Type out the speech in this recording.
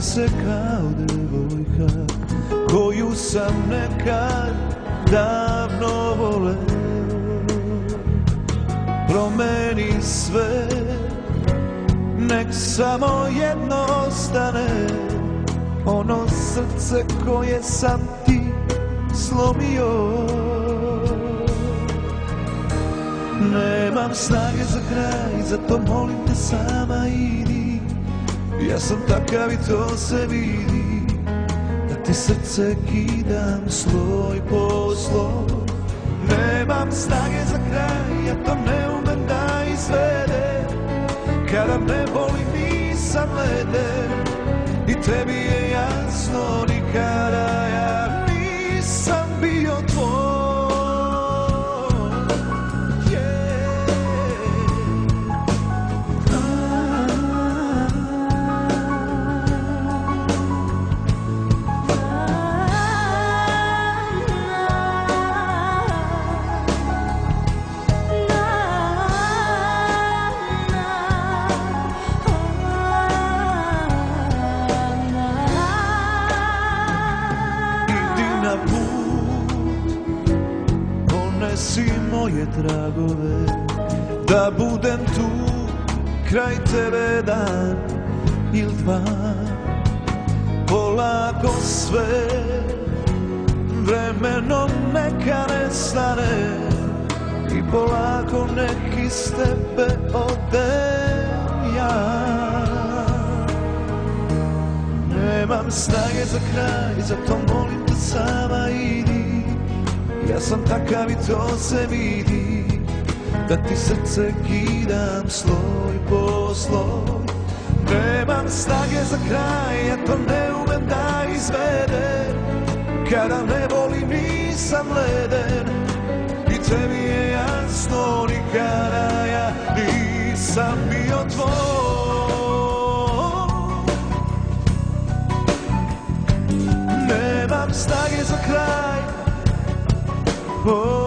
mi se kao devojka koju sam nekad davno voleo. Promeni sve, nek samo jedno ostane, ono srce koje sam ti slomio. Nemam snage za kraj, zato molim te sama idi. Ja sam takav i to se vidi, da ti srce kidam sloj po sloj. Nemam snage za kraj, ja to ne umem da izvedem. Kada me boli nisam leden i tebi je jasno nikada ja nisam bio tvoj. Ponesi moje tragove, da budem tu kraj tebe dan ili dva. Polako sve vremenom neka nestane i polako nek iz tebe odem ja. Nemam snage za kraj, zato molim te sama idi. Ja sam takav i to se vidi, da ti srce kidam sloj po sloj. Nemam snage za kraj, ja to ne umem da izvedem. Kada me boli nisam leden i tebi je jasno nikada ja nisam bio tvoj. Nemam snage za kraj, oh.